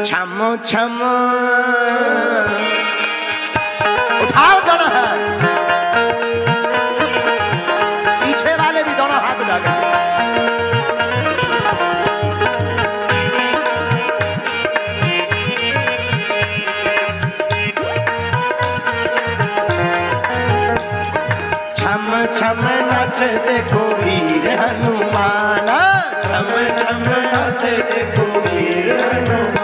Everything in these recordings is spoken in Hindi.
छम छम उठाओ दोनों हाथ, पीछे वाले भी दोनों हाथ उठा कर। छम छम नच देखो वीर हनुमान, छम छम नच देखो वीर हनुमान।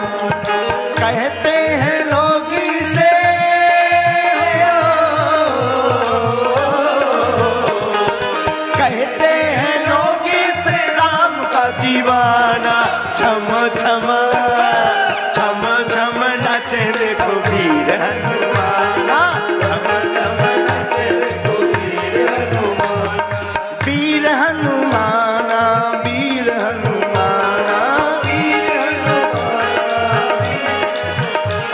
कहते हैं लोग इसे कहते हैं लोग इसे राम का दीवाना। छम छम छम छम नच देखो वीर हनुमान, छम छम नच देखो वीर हनुमान। वीर हनुमान वीर हनुमान वीर हनुमान।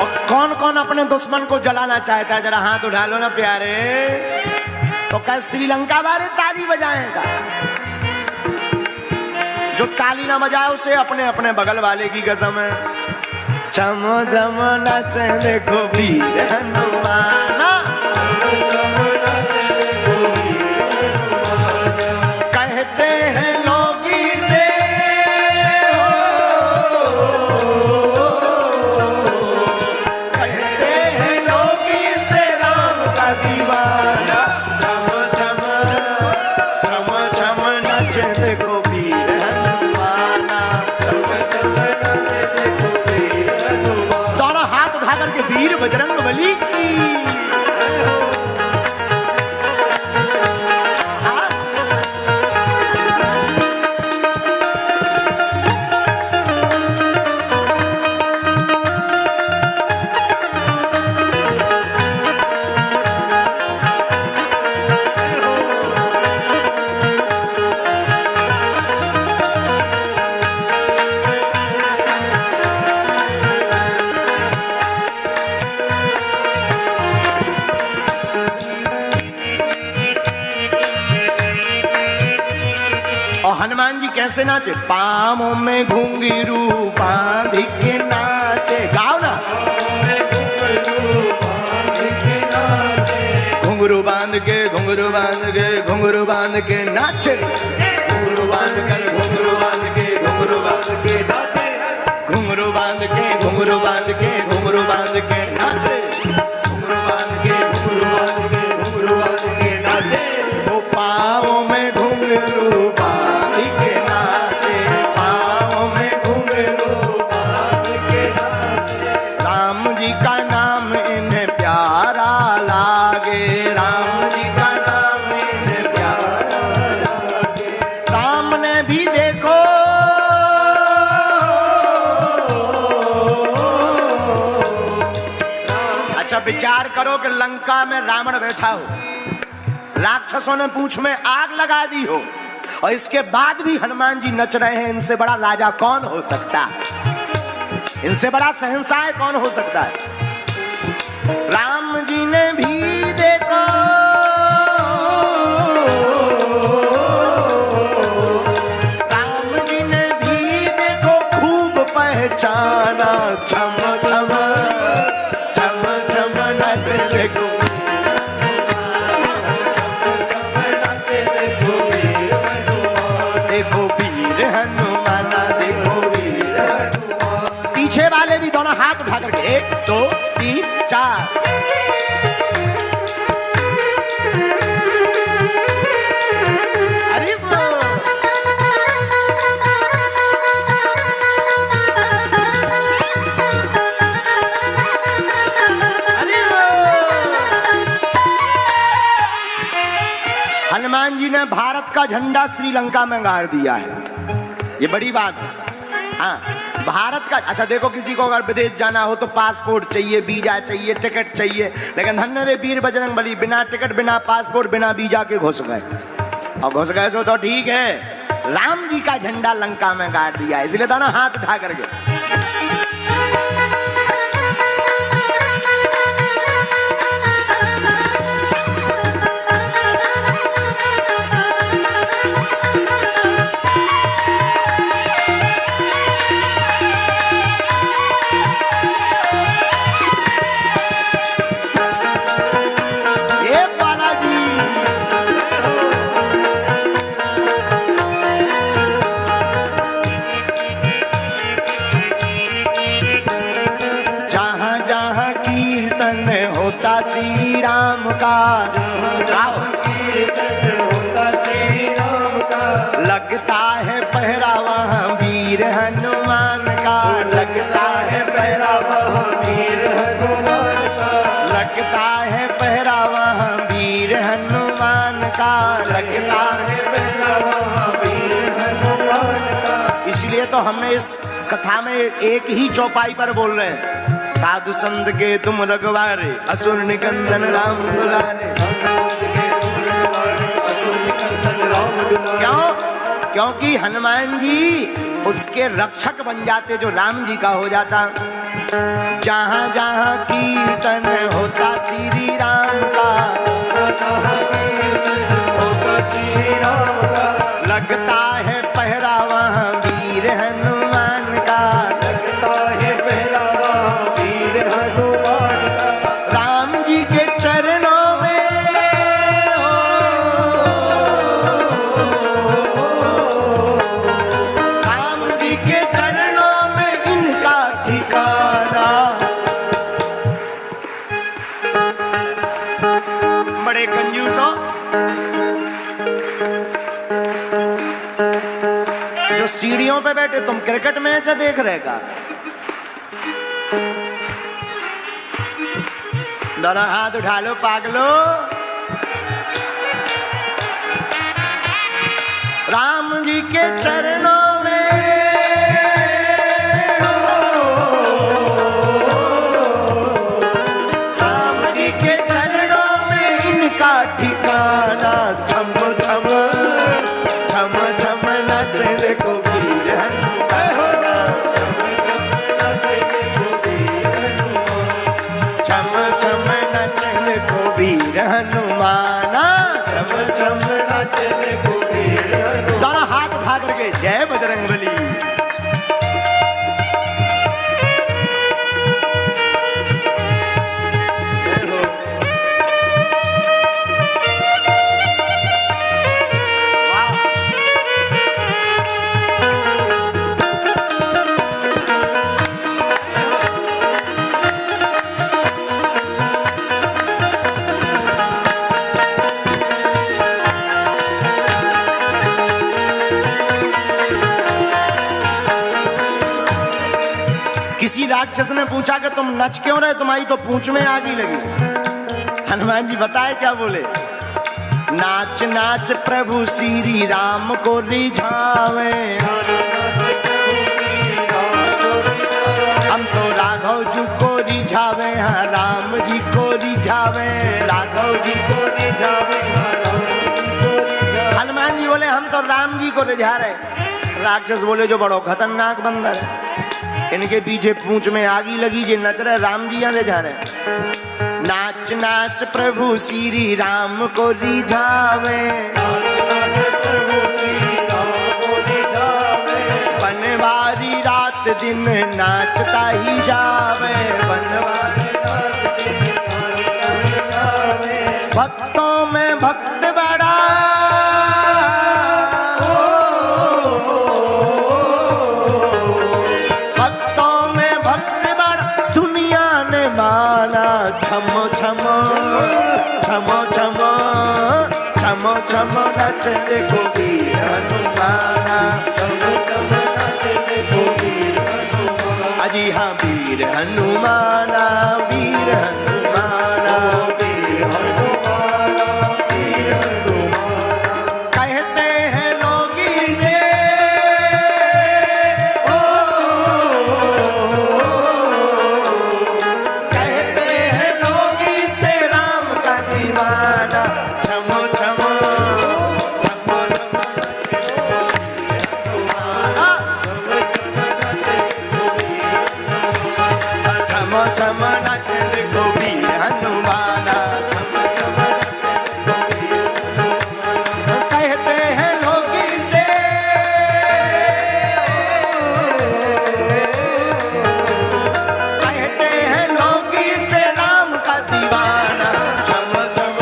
और कौन कौन अपने दुश्मन को जलाना चाहता है, जरा हाथ उठा लो ना प्यारे। तो क्या श्रीलंका वाले ताली बजाएगा? जो ताली ना बजाए उसे अपने अपने बगल वाले की कसम है। छम छम नच देखो वीर हनुमान, कहते हैं लोग इसे कहते हैं लोग इसे राम का दीवाना। छम छम छम छम नच देखो वीर हनुमान, छम छम नच देखो वीर हनुमान। दोनों हाथ उठा करके वीर बजरंग बली की। और हनुमान जी कैसे नाचे? पाँवों में घुंघरू बांध के नाचे। गाओ ना। घुंघरू बांध के घुंघरू बांध के घुंघरू बांध के नाचे। घुंघरू बांध कर घुंघरू बांध के घुंघरू बांध के नाचे। घुंघरू बांध के घुंघरू बांध के घुंघरू बांध के नाचे। घुंघरू बांध के घुंघरू बांध के घुंघरू बांध के नाचे। वो पाँवों में घुंघरू बांध के नाचे, पाँवों में घुंघरू बांध के नाचे। राम जी का नाम इन्हें प्यारा लागे, राम जी का नाम इन्हें प्यारा लागे। राम ने भी देखो अच्छा विचार करो कि लंका में रावण बैठा हो, राक्षसों ने पूंछ में आग लगा दी हो, और इसके बाद भी हनुमान जी नच रहे हैं। इनसे बड़ा राजा कौन हो सकता है? इनसे बड़ा शहंशाह कौन हो सकता है? राम जी ने भी देखो राम जी ने भी देखो खूब पहचाना। छम छम छम छम नच देखो देखो वीर हनुमान, देखो वीर हनुमान। पीछे वाले भी दोनों हाथ उठा करके 1 2 3 4। अरे हनुमान जी ने भारत का झंडा श्रीलंका में गाड़ दिया है, ये बड़ी बात है। हाँ भारत का। अच्छा देखो, किसी को अगर विदेश जाना हो तो पासपोर्ट चाहिए, वीजा चाहिए, टिकट चाहिए, लेकिन धन्य रे वीर बजरंग बली बिना टिकट बिना पासपोर्ट बिना वीजा के घुस गए। और घुस गए सो तो ठीक है, राम जी का झंडा लंका में गाड़ दिया, इसलिए दोनों हाथ उठा करके। श्री राम का, लगता है पहरा वहाँ वीर हनुमान का, लगता है पहरा वहाँ वीर हनुमान का, लगता है पहरा वहाँ वीर हनुमान का, लगता है पहरा वहाँ वीर हनुमान का। इसलिए तो हमें इस कथा में एक ही चौपाई पर बोल रहे हैं, साधु संत के तुम रघुवारे, असुर निकंदन राम दुलारे। क्यों? क्योंकि हनुमान जी उसके रक्षक बन जाते जो राम जी का हो जाता। जहाँ जहाँ कीर्तन होता श्री राम का, लगता है पहरा वहाँ वीर हनुमान का, लगता है पहरा वहाँ वीर हनुमान का। राम जी के चरणों में जो सीढ़ियों पे बैठे, तुम क्रिकेट मैच देख रहे का? दोनों हाथ उठा लो पागलो। राम जी के चरणों में राम जी के चरणों में इनका ठिकाना। छम छम छम छम नाचे देखो वीर हनुमान, छम छम नाचे देखो वीर हनुमान, छम छम नाचे देखो वीर हनुमान। दोनों हाथ उठा करके जय बजरंगबली। किसी राक्षस ने पूछा कि तुम नच क्यों रहे, तुम्हारी तो पूंछ में आग ही लगी। हनुमान जी बताए क्या बोले? नाच नाच प्रभु श्री राम को रिझावे, हम तो राघव जी को रिझावे, हाँ राम जी को रिझावे, राघव जी को रिझावे, हनुमान जी बोले हम तो राम जी को रिझा रहे। राक्षस बोले जो बड़ो खतरनाक बंदर है, इनके पीछे पूंछ में आगी लगी, जे नच रहे राम जी आने जा रहे। नाच नाच प्रभु श्री राम को रिझावे, बनवारी रात दिन नाचता ही जावे, बनवारी रात दिन नाचता ही जावे। भक्तों में भक्त बड़ा, छम छम छम छम छम छम नच देखो वीर हनुमान, छम छम नच देखो वीर हनुमान। अजी हाँ वीर हनुमान, वीर हनुमान, वीर हनुमान, वीर हनुमान। कहते हैं लोग इसे छम नच देखो वीर हनुमान, कहते हैं लोग इसे कहते हैं लोग इसे राम का दीवाना। छम छम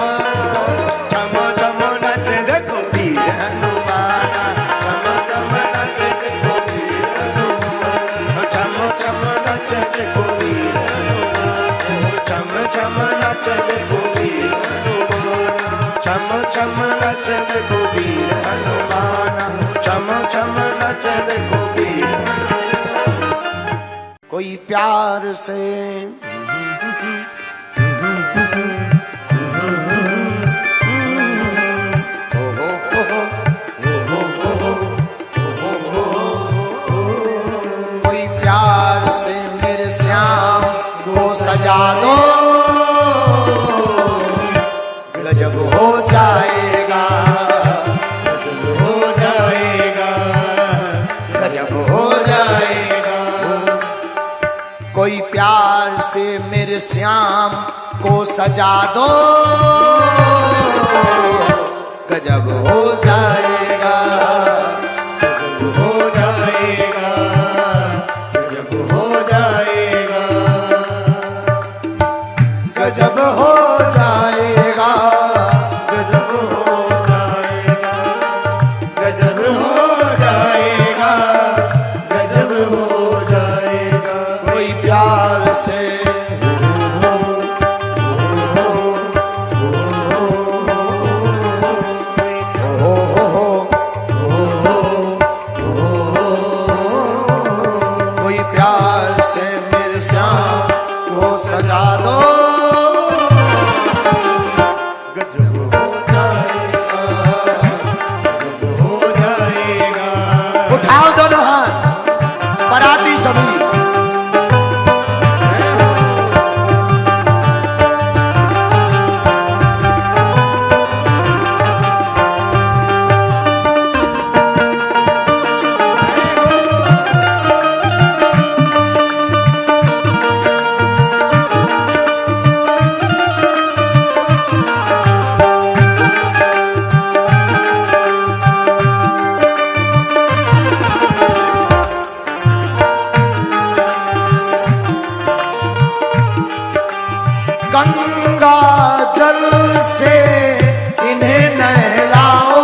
छम छम नच देखो वीर हनुमान, छम छम नच देखो वीर हनुमान, छम छम नच देखो वीर, छम छम नच देखो देखो वीर हनुमान, चम चम नच देखो वीर। कोई प्यार से कोई प्यार से मेरे श्याम को सजा दो, गजब हो जाएगा, गजब हो जाएगा, गजब हो जाएगा। कोई प्यार से मेरे श्याम को सजा दो, गजब हो जाएगा, गजब हो जाएगा, गजब हो जाएगा, गजब हो जाएगा, गजब हो जाएगा, गजब हो जाएगा, गजब हो जाएगा। कोई प्यार से गंगा जल से इन्हें नहलाओ,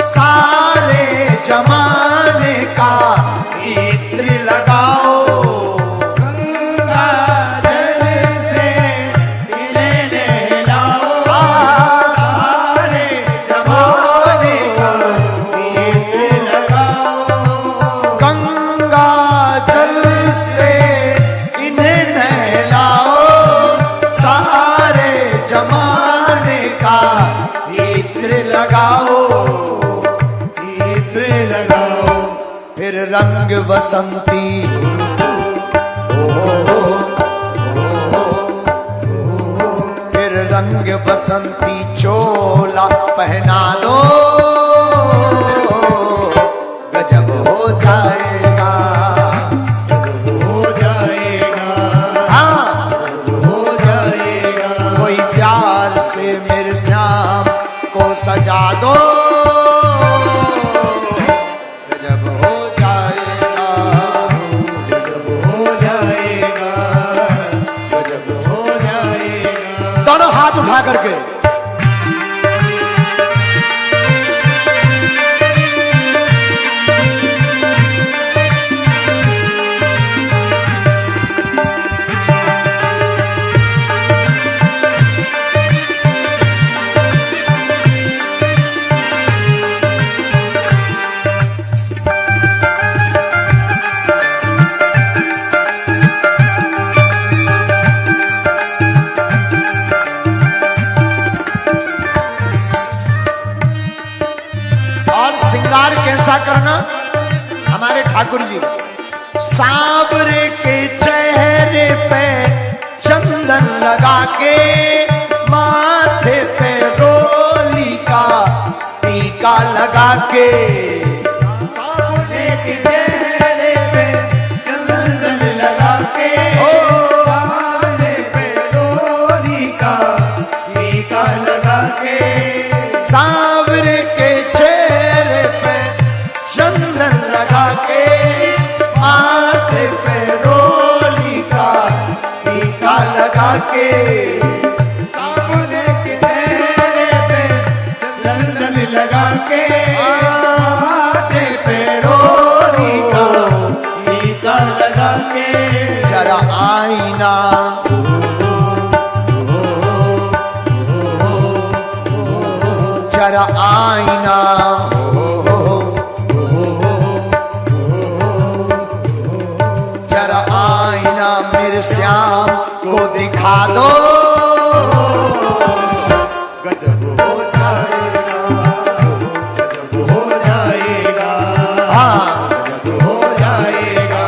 सारे जमाने का इत्र लगाओ। गंगा जल से इन्हें नहलाओ, सारे जमाने का इत्र लगाओ। गंगा जल से इन्हें नहलाओ, सारे जमाने का इत्र लगाओ, इत्र लगाओ। फिर रंग बसंती फिर रंग बसंती चोला पहना दो, गजब हो जाएगा, गजब हो जाएगा, हाँ हो जाएगा। कोई प्यार से मेरे श्याम को सजा दो, गजब हो जाएगा, गजब हो जाएगा, गजब हो जाएगा। दोनों हाथ उठा करके श्रृंगार कैसा करना हमारे ठाकुर जी। सांवरे के चेहरे पे चंदन लगा के, माथे पे रोली का टीका लगा के। सांवरे के चेहरे पे चंदन लगा के, माथे पे रोली का टीका लगा के। सांवरे के चंदन लगा के, माथे पे रोली का टीका लगा के। सामने के चेहरे पे चंदन लगा के, माथे पे रोली का टीका लगा के। जरा आईना जरा मेरे श्याम को दिखा दो। गजब हो जाएगा, गजब हो जाएगा, हाँ गजब हो जाएगा,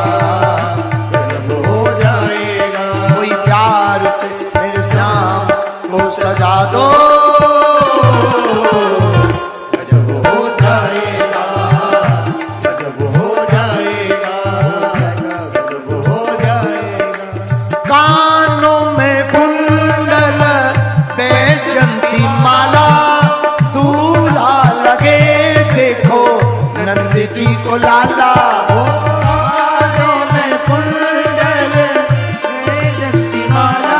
गजब हो जाएगा। कोई प्यार से मेरे श्याम को सजा दो। गजब हो जाएगा, गजब हो जाएगा, गजब हो जाएगा। कानों में कुंडल बैजंती माला, दूल्हा लगे देखो नंद जी को लाला। कानों में कुंडल बैजंती माला,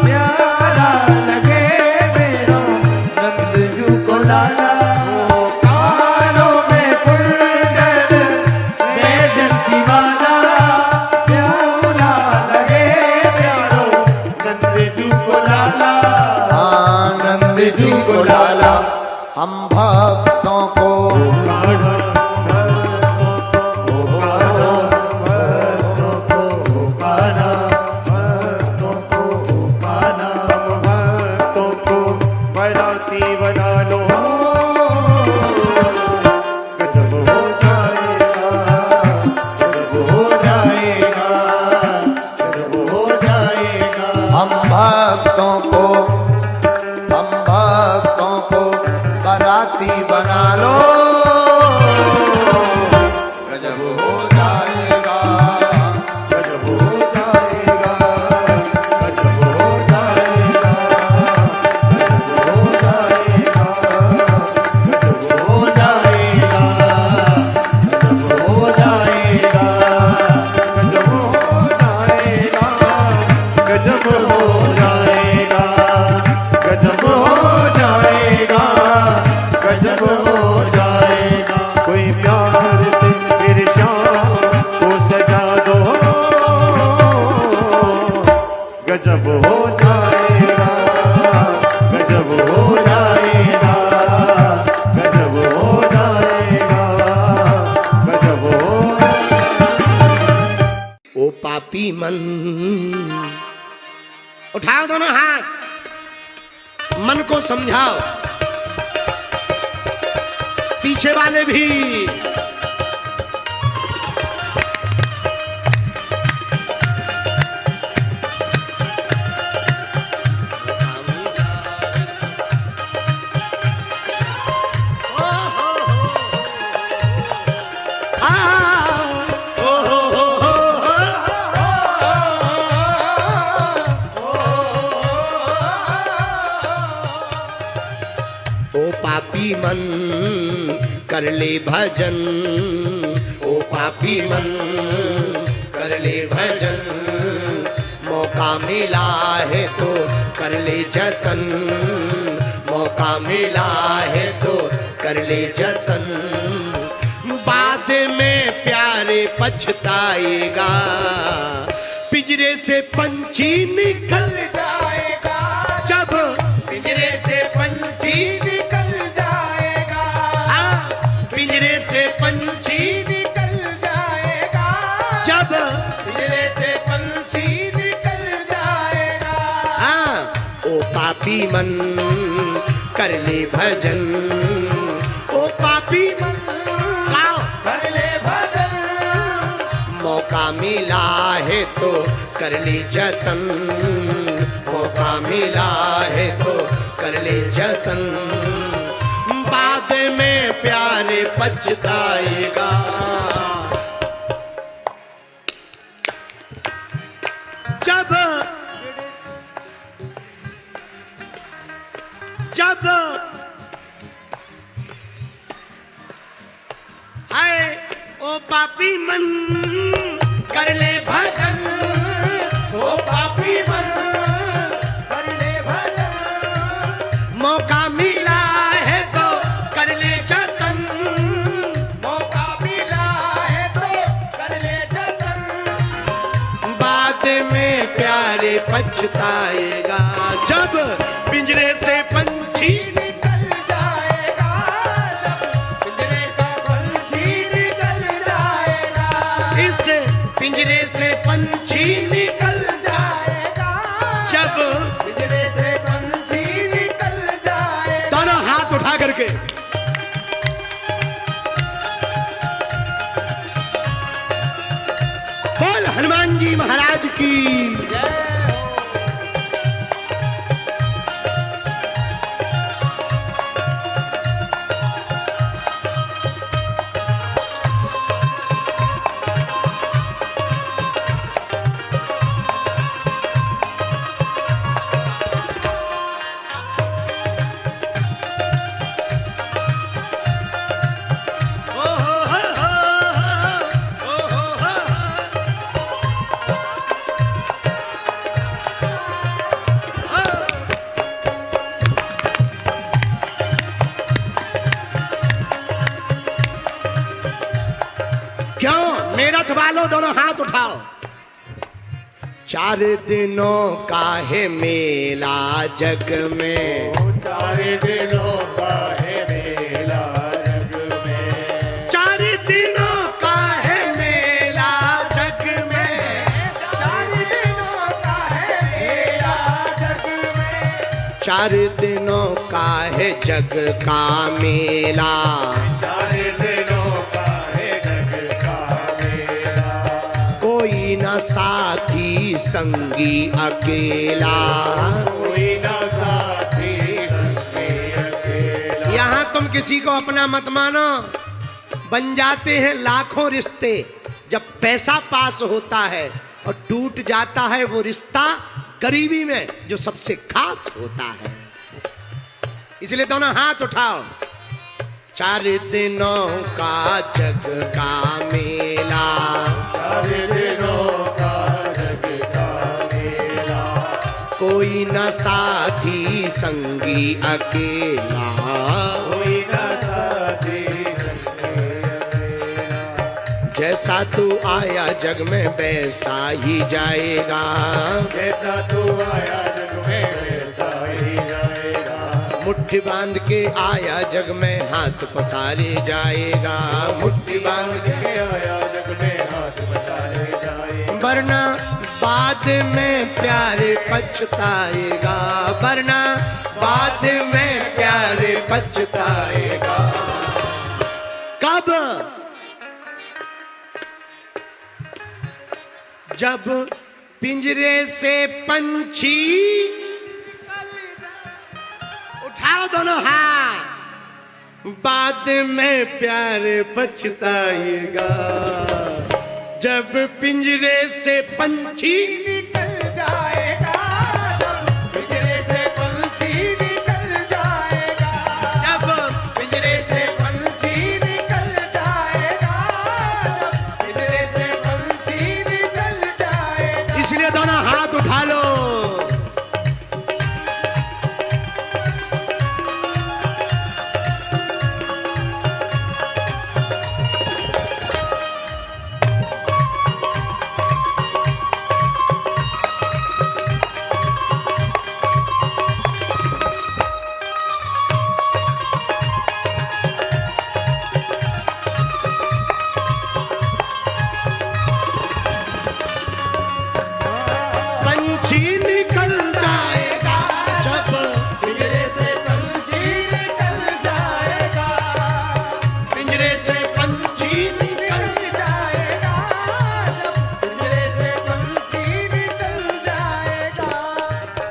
प्यारा लगे मेरो नंद जी को लाला। कानों में कुंडल बैजंती माला, प्यारा लगे मेरो नंद जी को लाला। आनंद जी को लाला। हम भक्तों को हम भक्तों को बराती बना लो। गजब हो जाएगा, गजब हो जाएगा, गजब हो जाएगा, गजब हो जाएगा, गजब हो जाएगा, गजब हो जाएगा, गजब हो जाएगा, गजब हो जाएगा, गजब हो जाएगा, गजब हो जाएगा। कोई प्यार से मेरे श्याम को सजा दो। गजब हो जाएगा, गजब हो जाएगा, गजब हो जाएगा, गजब हो। ओ पापी मन, उठाओ दोनों हाथ, मन को समझाओ। पीछे वाले भी ओ पापी मन कर ले भजन, ओ पापी मन कर ले भजन। मौका मिला है तो कर ले जतन, मौका मिला है तो कर ले जतन। बाद में प्यारे पछताएगा, पिंजरे से पंछी निकल जाएगा। जब पिंजरे से पंछी निकल जाएगा, पिंजरे से पंछी निकल जाएगा। जब पिंजरे से पंछी निकल जाएगा। ओ पापी मन कर ले भजन, ओ पापी मन कर ले भजन। मौका मिला है तो कर ले जतन, मौका मिला है तो कर ले जतन। बाद में प्यारे पछताएगा। जब जब हाय ओ पापी मन कर ले भजन, ओ पापी मन कर ले भजन। मौका मिला है तो कर ले जतन, मौका मिला है तो कर ले जतन। बाद में प्यारे पछताएगा। जब पिंजरे से पंछी निकल जाएगा, जब पिंजरे से पंछी निकल जाएगा। इस पिंजरे से पंछी निकल की। क्यों मेरठ वालों दोनों हाथ उठाओ। 4 दिनों का है मेला जग में, 4 दिनों का है मेला जग में, 4 दिनों का है मेला जग में, 4 दिनों का है मेला जग में, 4 दिनों का है जग का मेला। 4 दिनों का है जग का मेला, कोई न साथी संगी अकेला। कोई ना साथी संगी अकेला। यहाँ तुम किसी को अपना मत मानो, बन जाते हैं लाखों रिश्ते जब पैसा पास होता है, और टूट जाता है वो रिश्ता गरीबी में जो सबसे खास होता है। इसलिए दोनों हाथ उठाओ। 4 दिनों का जग का मेला, 4 दिनों का जग का मेला, कोई न साथी संगी अकेला। कोई ना साथी संगी अकेला। जैसा तू आया जग में वैसा ही जाएगा, जैसा तू आया जग में वैसा ही जाएगा, मुट्ठी बांध के आया जग में हाथ पसारे जाएगा, मुट्ठी बांध के। आया जग में हाथ पसारे जाएगा, वरना बाद में प्यारे पछताएगा, वरना बाद में प्यारे पछताएगा। कब? जब पिंजरे से पंछी, उठाओ दोनों हाथ, बाद में प्यारे पछताएगा। जब पिंजरे से पंछी निकल जाएगा, जब पिंजरे से पंछी निकल जाएगा, जब पिंजरे से पंछी निकल जाएगा, जब पिंजरे से पंछी निकल जाएगा। इसलिए दोनों हाथ उठा लो। पंछी निकल जाएगा, जब पिंजरे से पंछी निकल जाएगा, पिंजरे से पंछी निकल। निकल जाएगा, जब पिंजरे से पंछी निकल जाएगा।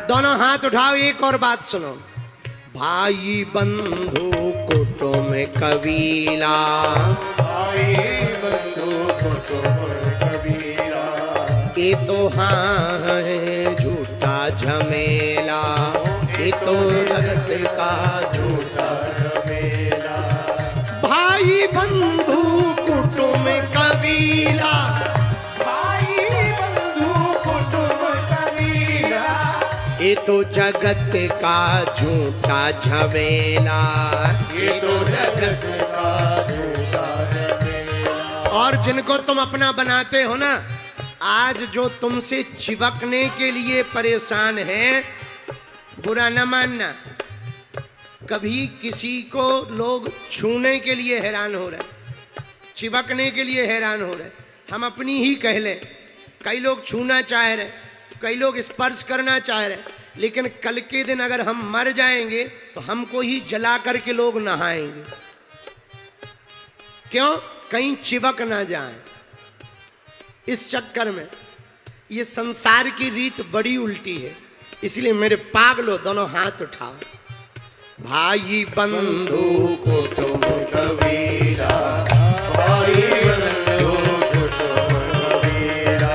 दोनों हाथ उठाओ। एक और बात सुनो। भाई बंधु कुटुंब कबीला, भाई बंधु कुटुंब कबीला, ये तो हाँ है झूठा झमेला, ये तो जगत का झूठा। झमेला, भाई बंधु कुटुंब कबीला, भाई बंधु कुटुंब कबीला, ये तो जगत का झूठा झमेला। ये तो जगत का झूठा झमेला। और जिनको तुम अपना बनाते हो ना, आज जो तुमसे चिपकने के लिए परेशान हैं, बुरा न मानना। कभी किसी को लोग छूने के लिए हैरान हो रहे, चिपकने के लिए हैरान हो रहे। हम अपनी ही कह लें, कई लोग छूना चाह रहे, कई लोग स्पर्श करना चाह रहे, लेकिन कल के दिन अगर हम मर जाएंगे तो हमको ही जला करके लोग नहाएंगे। क्यों? कहीं चिपक ना जाए, इस चक्कर में। ये संसार की रीत बड़ी उल्टी है, इसलिए मेरे पागलो दोनों हाथ उठाओ। भाई बंधु को तुम कबीरा, भाई बंधु को तुम कबीरा,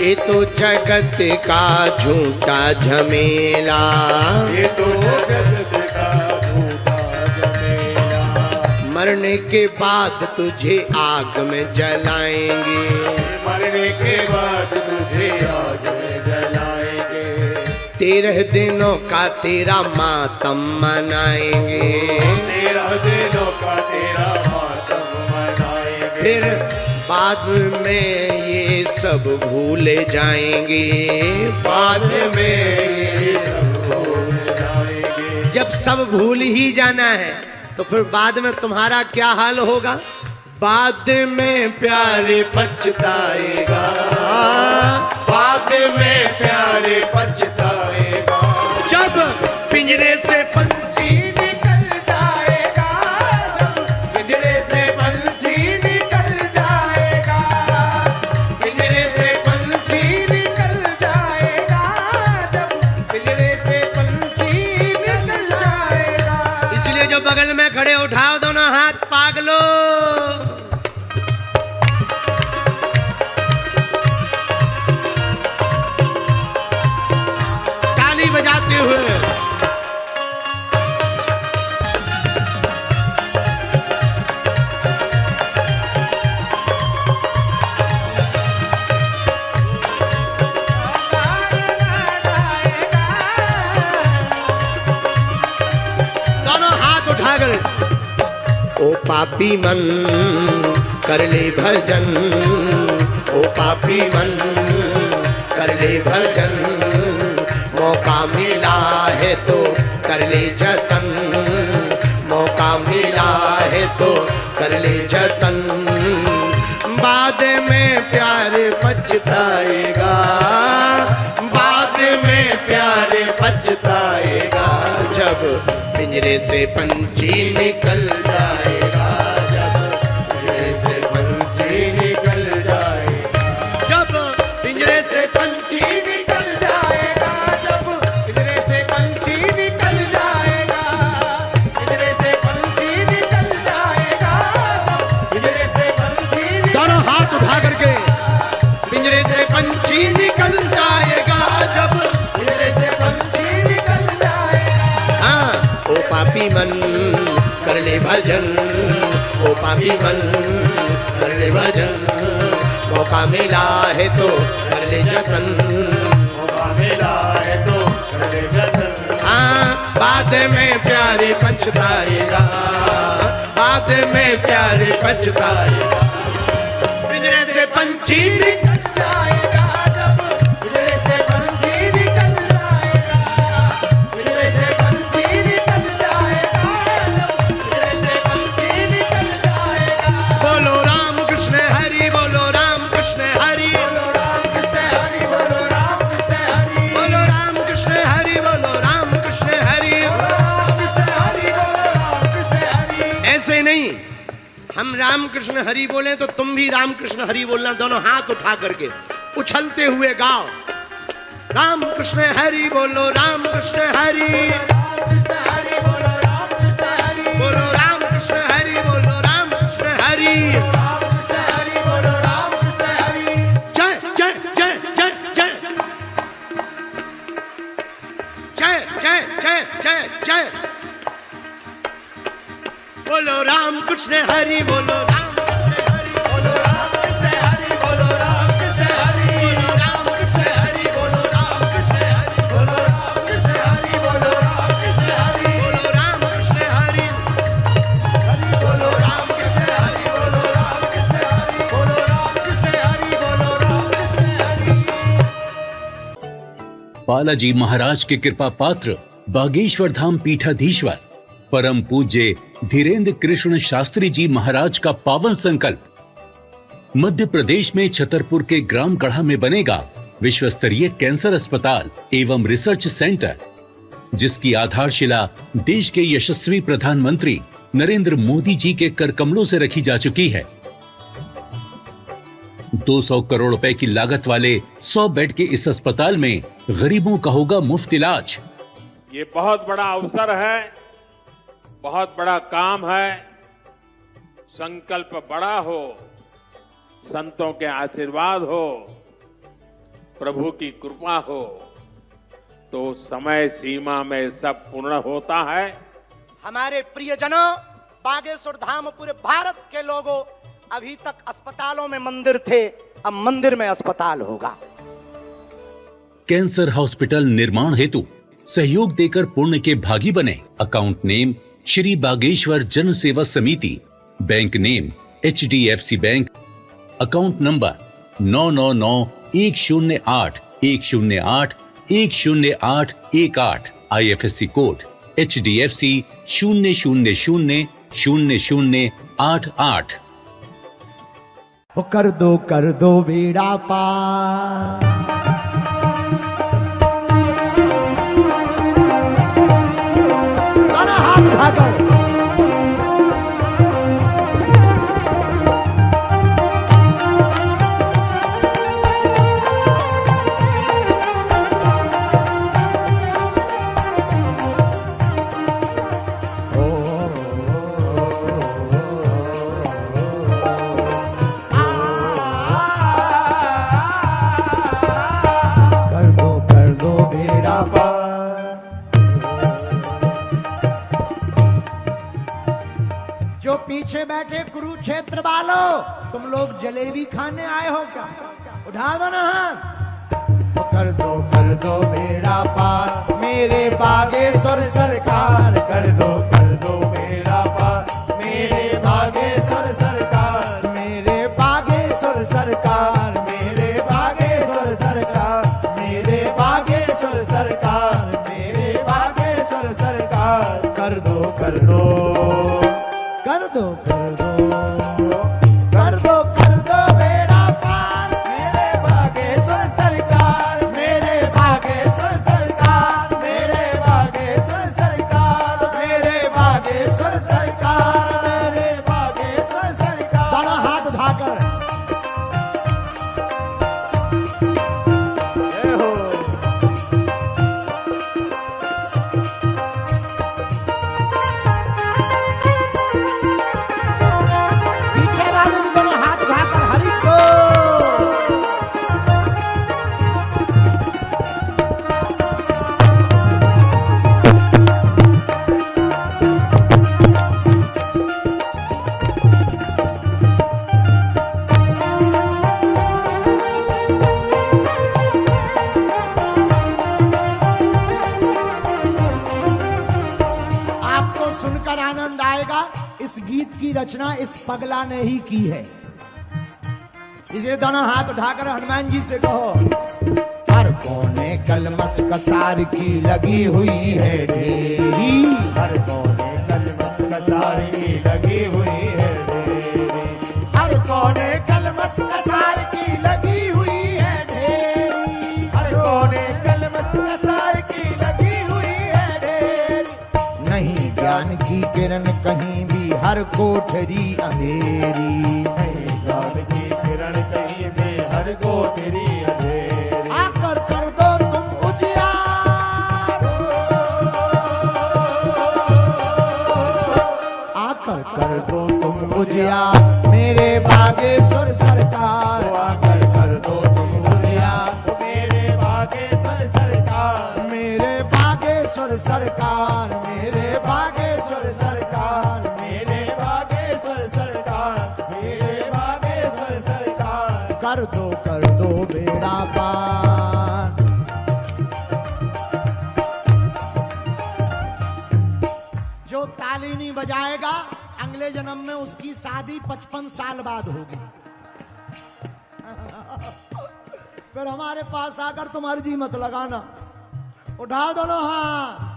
ये तो जगत का झूठा झमेला, ये तो जगत का झूठा झमेला। मरने के बाद तुझे आग में जलाएंगे, मरने के बाद तुझे आग में जलाएंगे। 13 दिनों का तेरा मातम मनाएंगे, 13 दिनों का तेरा मातम मनाएंगे। फिर बाद में ये सब भूले जाएंगे, बाद में ये सब भूल जाएंगे। जब सब भूल ही जाना है तो फिर बाद में तुम्हारा क्या हाल होगा? बाद में प्यारे पछताएगा, बाद में प्यारे पछताएगा। जब पिंजरे से पंछी निकल जाएगा, जब पिंजरे से पंछी निकल जाएगा, पिंजरे से पंछी निकल जाएगा, जब पिंजरे से पंछी निकल जाएगा। इसलिए जो बगल में खड़े उठाओ दोनों हाथ पागलो। बजाते हुए दोनों हाथ उठाकर, ओ पापी मन कर ले भजन, ओ पापी मन कर ले भजन। मौका मिला है तो कर ले जतन, मौका मिला है तो कर ले जतन। बाद में प्यार पछताएगा, बाद में प्यार पछताएगा। जब पिंजरे से पंछी निकल जाएगा, जब पिंजरे से पंछी निकल जाएगा, जब पिंजरे से पंछी निकल जाएगा, जब पिंजरे से पंछी निकल जाएगा, पिंजरे से पंछी निकल जाएगा, जब पिंजरे से पंछी। दोनों हाथ उठा करके, पिंजरे से पंछी निकल जाएगा, जब पिंजरे से पंछी निकल जाएगा। हाँ, ओ पापी मन कर ले भजन, ओ पापी मन कर ले भजन। मौका मिला है तो कर ले जतन, मौका मिला है तो कर ले जतन। हाँ, बाद में प्यारे पछताएगा, बाद में प्यारे पछताएगा। पिंजरे से पंछी निकल जाएगा, जब पिंजरे से पंछी निकल जाएगा, पिंजरे से पंछी निकल जाएगा, जब पिंजरे से पंछी निकल जाएगा। बोलो राम कृष्ण हरि, बोलो राम कृष्ण हरि, बोलो राम कृष्ण हरि, बोलो राम कृष्ण हरि, बोलो राम कृष्ण हरि, बोलो राम कृष्ण हरि, बोलो राम कृष्ण हरि, बोलो राम कृष्ण हरि। ऐसे नहीं, हम राम कृष्ण हरि बोले तो तुम भी राम कृष्ण हरि बोलना। दोनों हाथ उठा करके उछलते हुए गाओ, राम कृष्ण हरि बोलो, राम कृष्ण हरि, राम कृष्ण हरि बोलो, राम कृष्ण हरि, बोलो राम कृष्ण हरि, बोलो राम कृष्ण हरि, राम कृष्ण हरि, बोलो राम कृष्ण हरि। जय जय जय जय जय जय जय जय जय जय। बोलो राम कृष्ण हरि, बोलो राम कृष्ण हरि, बोलो राम कृष्ण हरि, बोलो राम कृष्ण हरि, बोलो राम कृष्ण हरि, बोलो राम कृष्ण हरि, बोलो राम कृष्ण हरि, बोलो राम कृष्ण हरि, बोलो राम कृष्ण हरि, हरि बोलो राम कृष्ण हरि, बोलो राम कृष्ण हरि, बोलो राम कृष्ण हरि, बोलो राम कृष्ण हरि। बालाजी महाराज के कृपा पात्र बागेश्वर धाम पीठाधीश्वर परम पूज्य धीरेन्द्र कृष्ण शास्त्री जी महाराज का पावन संकल्प। मध्य प्रदेश में छतरपुर के ग्राम गढ़ा में बनेगा विश्व स्तरीय कैंसर अस्पताल एवं रिसर्च सेंटर, जिसकी आधारशिला देश के यशस्वी प्रधानमंत्री नरेंद्र मोदी जी के कर कमलों से रखी जा चुकी है। 200 करोड़ रुपए की लागत वाले 100 बेड के इस अस्पताल में गरीबों का होगा मुफ्त इलाज। ये बहुत बड़ा अवसर है, बहुत बड़ा काम है। संकल्प बड़ा हो, संतों के आशीर्वाद हो, प्रभु की कृपा हो तो समय सीमा में सब पूर्ण होता है। हमारे प्रियजनों, बागेश्वर धाम पूरे भारत के लोगों, अभी तक अस्पतालों में मंदिर थे, अब मंदिर में अस्पताल होगा। कैंसर हॉस्पिटल निर्माण हेतु सहयोग देकर पुण्य के भागी बने। अकाउंट नेम श्री बागेश्वर जन सेवा समिति, bank name HDFC bank, account number 999108108108, IFSC code HDFC 0000088। कर दो बेड़ा पार। हाथ उठाकर पीछे बैठे कुरुक्षेत्र वालों, तुम लोग जलेबी खाने आए हो क्या? उठा दो ना हाथ। कर दो बेड़ा पार मेरे बागेश्वर सरकार, कर दो बेड़ा पार मेरे बागेश्वर सरकार, मेरे बागेश्वर सरकार, मेरे बागेश्वर सरकार, मेरे बागेश्वर सरकार, मेरे बागेश्वर सरकार। कर दो बेड़ा पार मेरे बागेश्वर सरकार, मेरे बागेश्वर सरकार, मेरे बागेश्वर सरकार, मेरे बागेश्वर सरकार, मेरे बागेश्वर सरकार। दोनों हाथ उठाकर आनंद आएगा। इस गीत की रचना इस पगला ने ही की है। इसे दोनों हाथ उठाकर हनुमान जी से कहो। हर कोने कलमस कसार की लगी हुई है ढेरी, हर कोने कलमस कसार की लगी हुई है ढेरी, हर कोने कलमस कसार की लगी हुई है ढेरी, हर कोने कलमस कसार की लगी हुई है ढेरी। नहीं ज्ञान की किरण कहीं भी, हर कोठरी अंधेरी, नहीं ज्ञान की किरण कहीं भी, हर कोठरी अंधेरी। आकर कर दो तुम उजियार, आकर कर दो तुम उजियार मेरे बागेश्वर सरकार, आकर कर दो तुम उजियार मेरे बागेश्वर सरकार, मेरे बागेश्वर सरकार, मेरे बागेश्वर सरकार, मेरे बागेश्वर सरकार, मेरे बागेश्वर सरकार। कर दो बेड़ा पार। जो ताली नहीं बजाएगा अगले जन्म में उसकी शादी 55 साल बाद होगी। फिर हमारे पास आकर तुम अर्जी मत लगाना। उठा दोनों हाथ।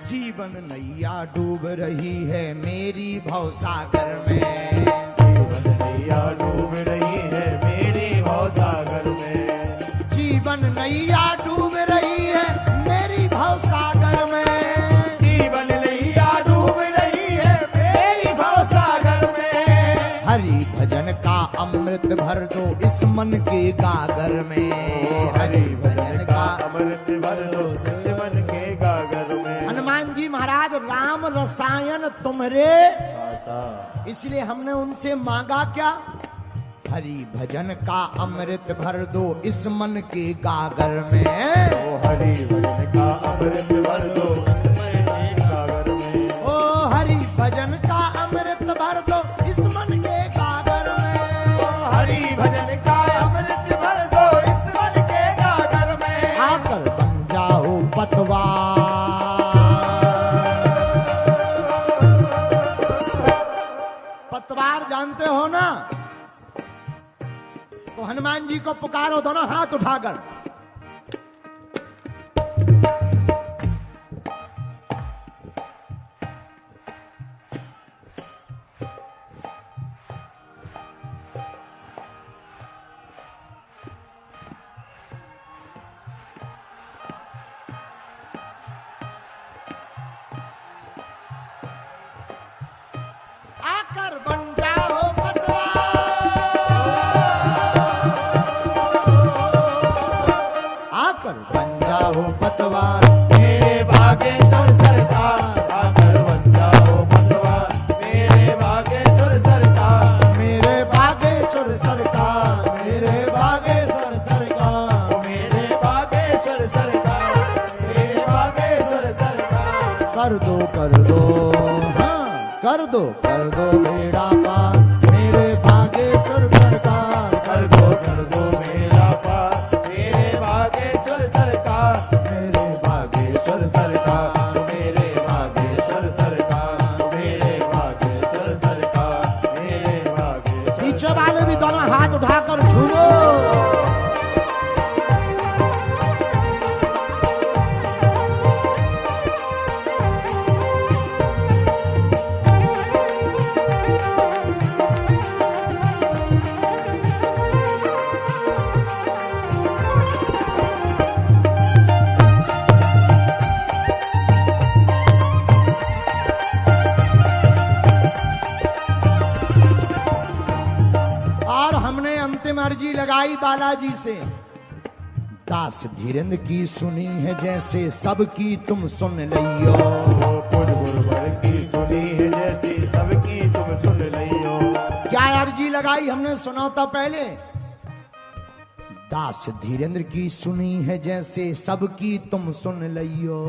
जीवन नैया डूब रही है मेरी भवसागर में। जीवन नैया डूब रही है मेरी भवसागर में। जीवन नैया डूब रही है मेरी भवसागर में। जीवन नैया डूब रही है मेरी भवसागर में। हरि भजन का अमृत भर दो इस मन के गागर में। हरि भजन का अमृत भर दो इस मन के गागर में। हनुमान जी महाराज राम रसायन तुम्हारे, आशा इसलिए हमने उनसे मांगा क्या? हरि भजन का अमृत भर दो इस मन के गागर में। ओ हरि भजन का अमृत भर दो इस मन के गागर में। ओ हरि भजन का अमृत भर दो इस मन के गागर में। ओ हरि भजन का अमृत भर दो इस मन के गागर में। आकर बन जाओ पतवार। पतवार जानते हो ना? तो हनुमान जी को पुकारो दोनों हाथ उठाकर। आकर बन जाओ आकर बन जाओ पतवार। मेरे भागेश्वर सरकार आकर बन जाओ पतवार। मेरे भागेश्वर सरकार मेरे भागेश्वर सरकार। मेरे भागेश्वर सरकार मेरे भागेश्वर सरकार मेरे भागेश्वर सरकार। कर दो हाँ कर दो बेड़ा पार। मेरे भागेश्वर सरकार कर दो मेरा पार। मेरे भागेश्वर सरकार मेरे भागेश्वर सरकार। मेरे भागेश्वर सरकार मेरे भागेश्वर सरकार मेरे भागेश्वर। पीछे वाले भी दोनों हाथ उठाकर झूलो। और हमने अंतिम अर्जी लगाई बालाजी से। दास धीरेन्द्र की सुनी है जैसे सबकी तुम सुन लियो। पुर गुरुवर की सुनी है जैसी सबकी तुम सुन लियो। क्या अर्जी लगाई हमने सुनाता पहले? दास धीरेन्द्र की सुनी है जैसे सबकी तुम सुन लियो।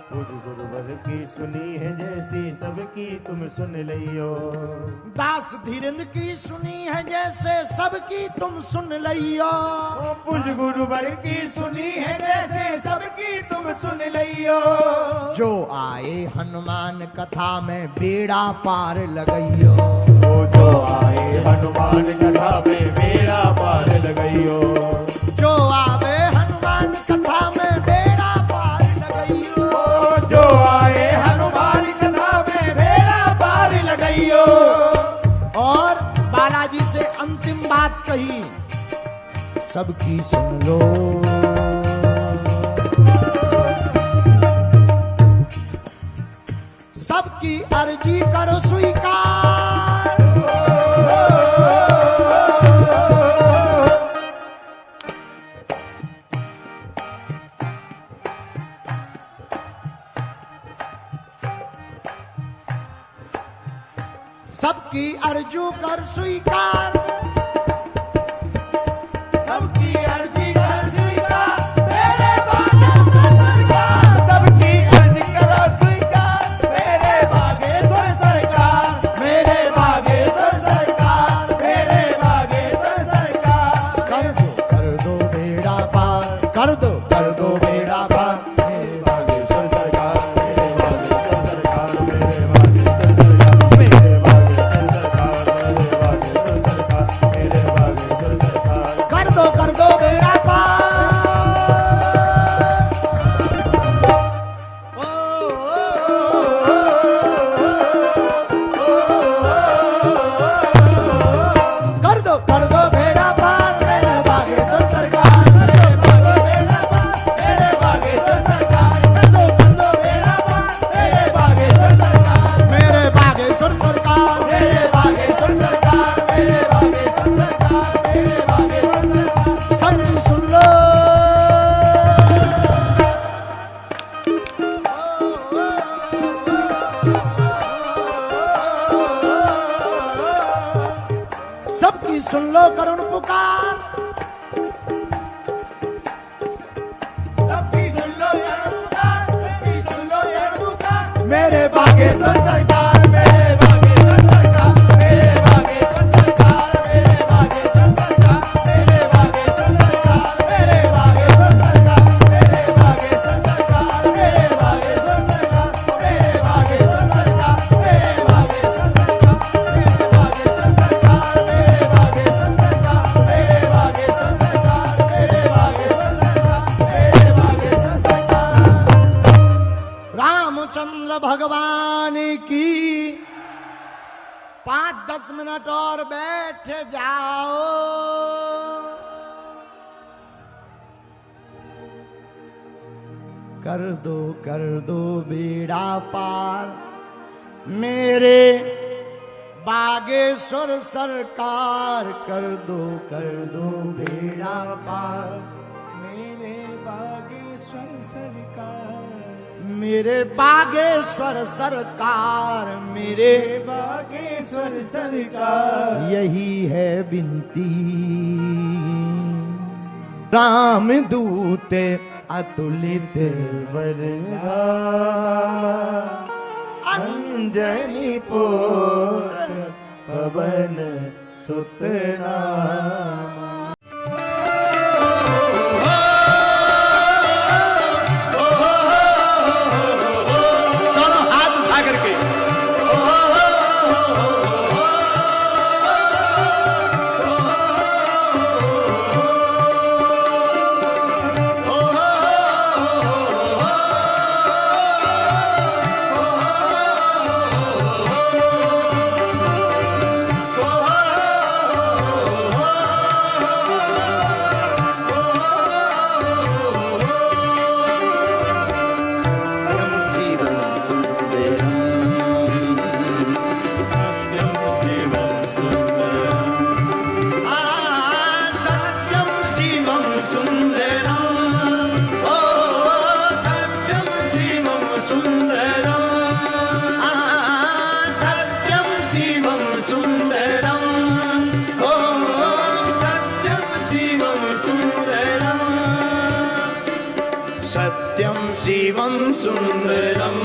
पुर गुरुवर की सुनी है जैसी सबकी तुम सुन लियो। दास धीरेन्द्र की सुनी है जैसे सबकी तुम सुन लियो। पुर गुरुवर की सुनी है जैसे सबकी तुम सुन लियो। जो आए हनुमान कथा में बेड़ा पार लगइयो। वो जो आए हनुमान कथा में बेड़ा पार लगइयो। जो आवे हनुमान कथा में बेड़ा पार लगइयो। जो आए हनुमान कथा में बेड़ा पार लगइयो। और बालाजी से अंतिम बात कही, सबकी सुन लो। सबकी अर्जी करो स्वीकार। सबकी अर्जू कर स्वीकार। सबकी अर्जी कर स्वीकार। मेरे भागेश्वर सरकार सबकी अर्जी करो स्वीकार। मेरे भागेश्वर सरकार मेरे भागेश्वर सरकार मेरे भागेश्वर सरकार। कर दो बेड़ा पार। कर दो बेड़ा पार। मेरे भागेश्वर सरकार मेरे भागेश्वर सरकार मेरे भागेश्वर सरकार मेरे भागेश्वर सरकार मेरे भागेश्वर सरकार। सुन लो करुण पुकार, सब भी सुन लो करुण पुकार, सब भी सुन लो करुण पुकार। मेरे बागेश्वर सरकार, मेरे बागेश्वर सरकार, मेरे बागेश्वर सरकार, मेरे बागेश्वर सरकार, मेरे बागेश्वर सरकार, मेरे बागेश्वर सरकार, मेरे बागेश्वर सरकार, मेरे बागेश्वर सरकार, मेरे बागेश्वर सरकार, मेरे बागेश्वर सरकार, मेरे बागेश्वर सरकार, मेरे बागेश्वर सरकार, मेरे बागेश्वर सरकार, मेरे बागेश्वर सरकार, मेरे बागेश्वर सरकार। रामचंद्र भगवान की 5-10 मिनट और बैठ जाओ। कर दो बेड़ा पार मेरे बागेश्वर सरकार, कर दो बेड़ा पार मेरे बागेश्वर सरकार, मेरे बागेश्वर सरकार, मेरे बागेश्वर सरकार। यही है विनती रामदूत अतुलित वरदा, अंजनी पुत्र पवन सुत नामा। दोनों हाथ उठा करके सत्यम शिवम सुंदरम,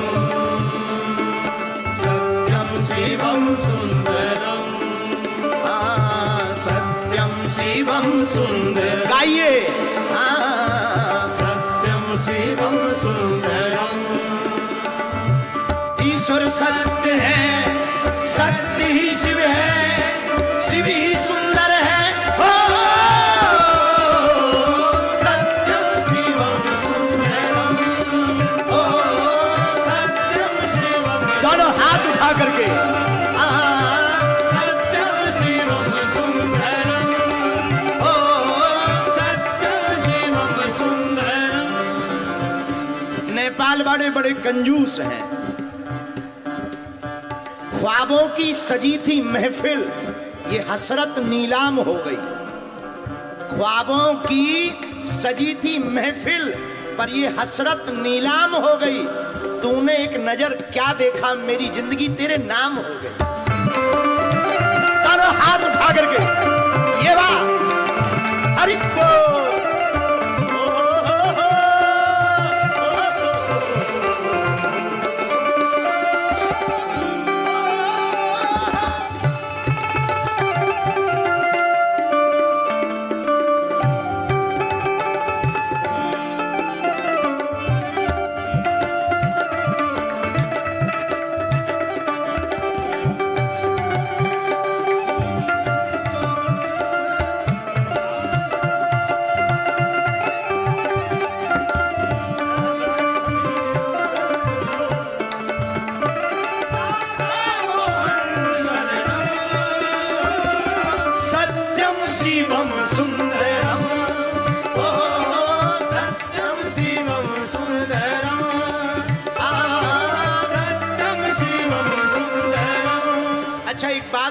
सत्यम शिवम सुंदरम, सत्यम शिवम सुंदर। गाइए सत्यम शिवम सुंदरम। ईश्वर सत्य है, सत्य ही शिव है, शिव ही सुंदर है। करके सत्यम शिवम सुंदरम, ओ सत्यम शिवम सुंदरम। नेपाल वाले बड़े कंजूस हैं। ख्वाबों की सजी थी महफिल, ये हसरत नीलाम हो गई। ख्वाबों की सजी थी महफिल, पर ये हसरत नीलाम हो गई। तूने एक नजर क्या देखा, मेरी जिंदगी तेरे नाम हो गई। दोनों हाथ उठा करके ये बात हरि बोल।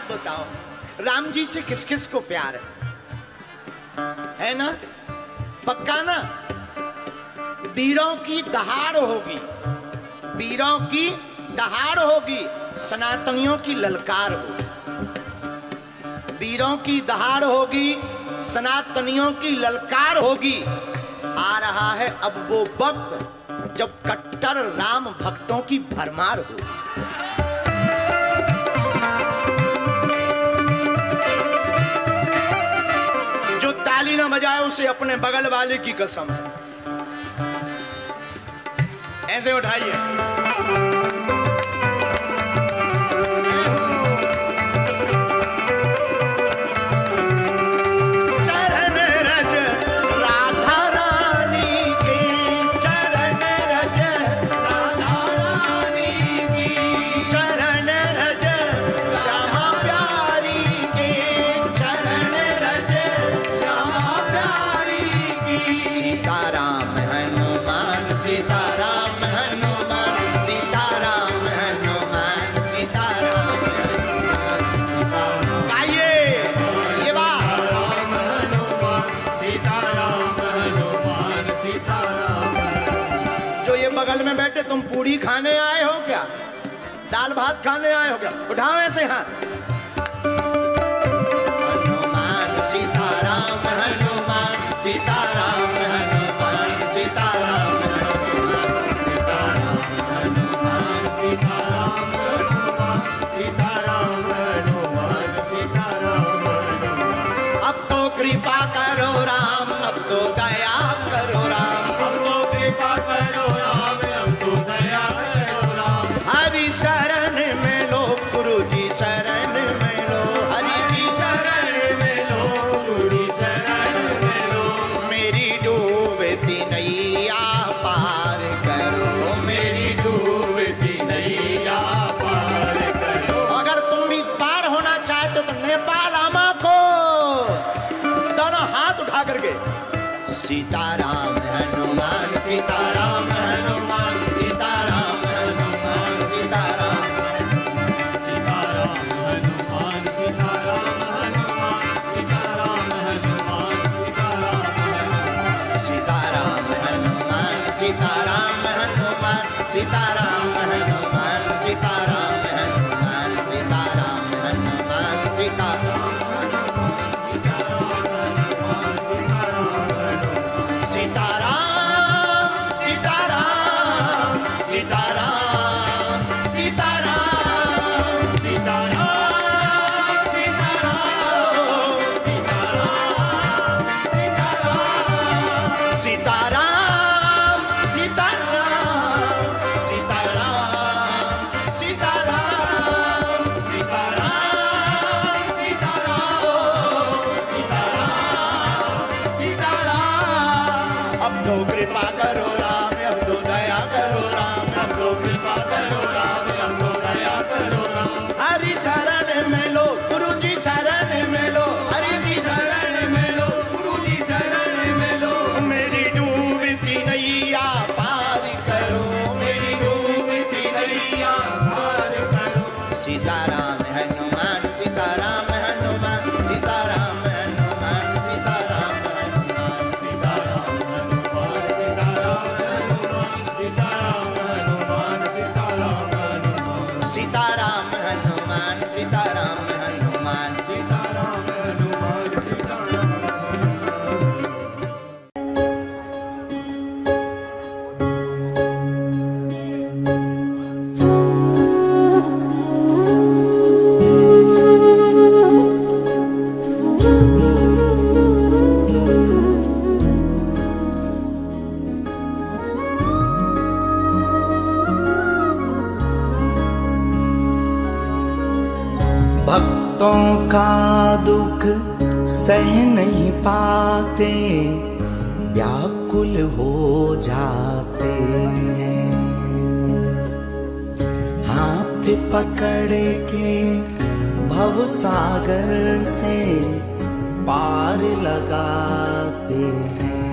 बताओ, राम जी से किस किस को प्यार है ना? पक्का ना? वीरों की दहाड़ होगी, वीरों की दहाड़ होगी, सनातनियों की ललकार होगी। वीरों की दहाड़ होगी, सनातनियों की ललकार होगी। आ रहा है अब वो वक्त जब कट्टर राम भक्तों की भरमार हो। जो ताली ना बजाए उसे अपने बगल वाले की कसम है। ऐसे उठाइए। में बैठे तुम पूड़ी खाने आए हो क्या? दाल भात खाने आए हो क्या? उठाओ ऐसे हाथ। हनुमान सीताराम हनुमान सीताराम हनुमान सीताराम हनुमान सीताराम हनुमान सीताराम हनुमान सीताराम। अब तो कृपा करो राम, अब तो दया करो राम, अब तो कृपा करो राम, हरि शरण में लो गुरु जी शरण में लो, हरि जी शरण में लो, गुरु शरण में लो। मेरी डूबती नैया पार करो, मेरी डूबती नैया पार करो। अगर तुम भी पार होना चाहते तो नेपाल आमा को दोनों हाथ उठा करके सीताराम हनुमान सीताराम हनुमान सीताराम हनुमान सीताराम सीताराम हनुमान सीताराम हनुमान सीताराम हनुमान सीताराम हनुमान सीताराम हनुमान सीताराम हनुमान सीताराम हनुमान सीताराम हनुमान सीताराम कृपा करो राम, अब तो दया करो राम, अब तो कृपा करो राम, अब तो दया करो राम। हरि शरण में लो गुरु जी शरण में लो, हरि जी शरण में लो, गुरु जी शरण में लो। मेरी डूबती नैया पार करो, मेरी डूबती नैया पार करो। सीताराम हनुमान सीताराम हनुमान सीताराम हनुमान सीताराम हनुमान सीताराम हनुमान सीताराम हनुमान सीताराम हनुमान सीताराम हनुमान सीताराम। भक्तों का दुख सह नहीं पाते, व्याकुल हो जाते हैं। हाथ पकड़ के भव सागर से पार लगाते हैं।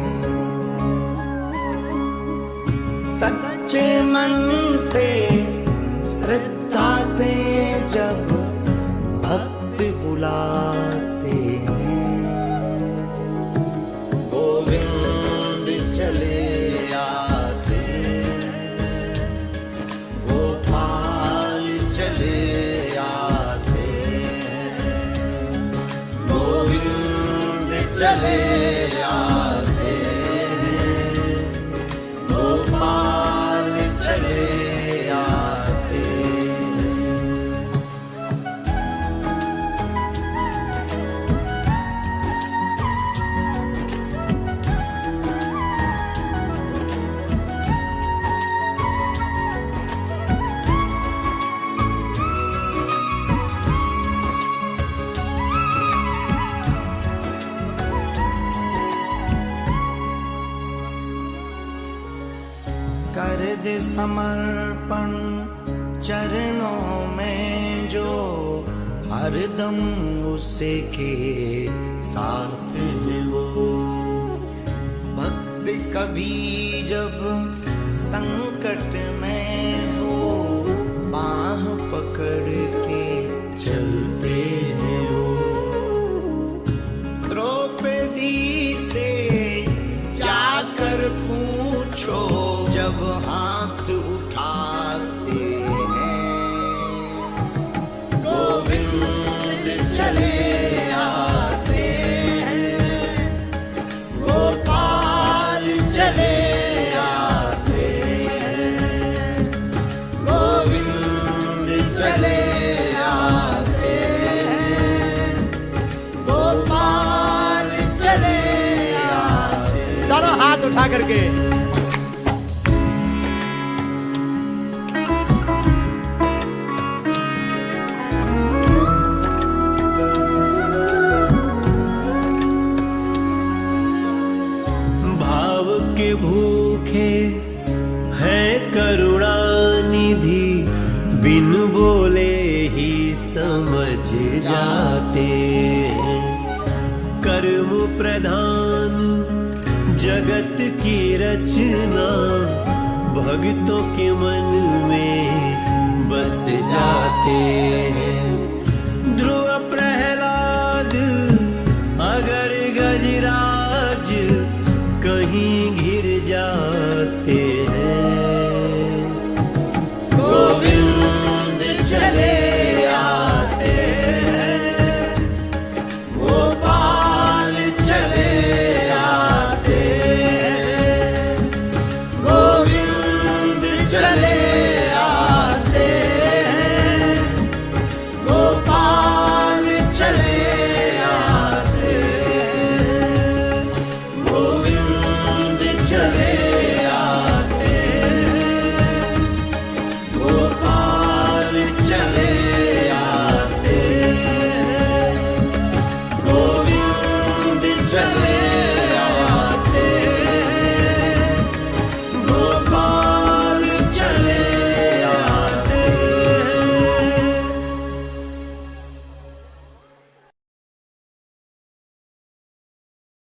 सच्चे मन से श्रद्धा से जब भक्त बुलाते हैं, गोविंद चले आते, गोपाल चले आते हैं। चले आते हैं, गोपाल चले आते हैं। कर दे समर्पण चरणों में जो हरदम उसे के साथ है वो। भक्त कभी जब संकट में हो बाह पकड़ के चलते हैं वो। द्रौपदी से जाकर पूछो जब हाथ उठाते हैं, गोविंद चले आते हैं, गोपाल चले आते हैं, गोविंद चले आते हैं, गोपाल चले आते हैं। दोनों हाथ उठा करके के भूखे हैं करुणा निधि, बिन बोले ही समझ जाते हैं। कर्म प्रधान जगत की रचना भक्तों के मन में बस जाते हैं। ध्रुव प्रहलाद अगर गजराज कहीं घिर जाते हैं, गोविंद चले आते हैं, गोपाल चले आते हैं, गोविंद चले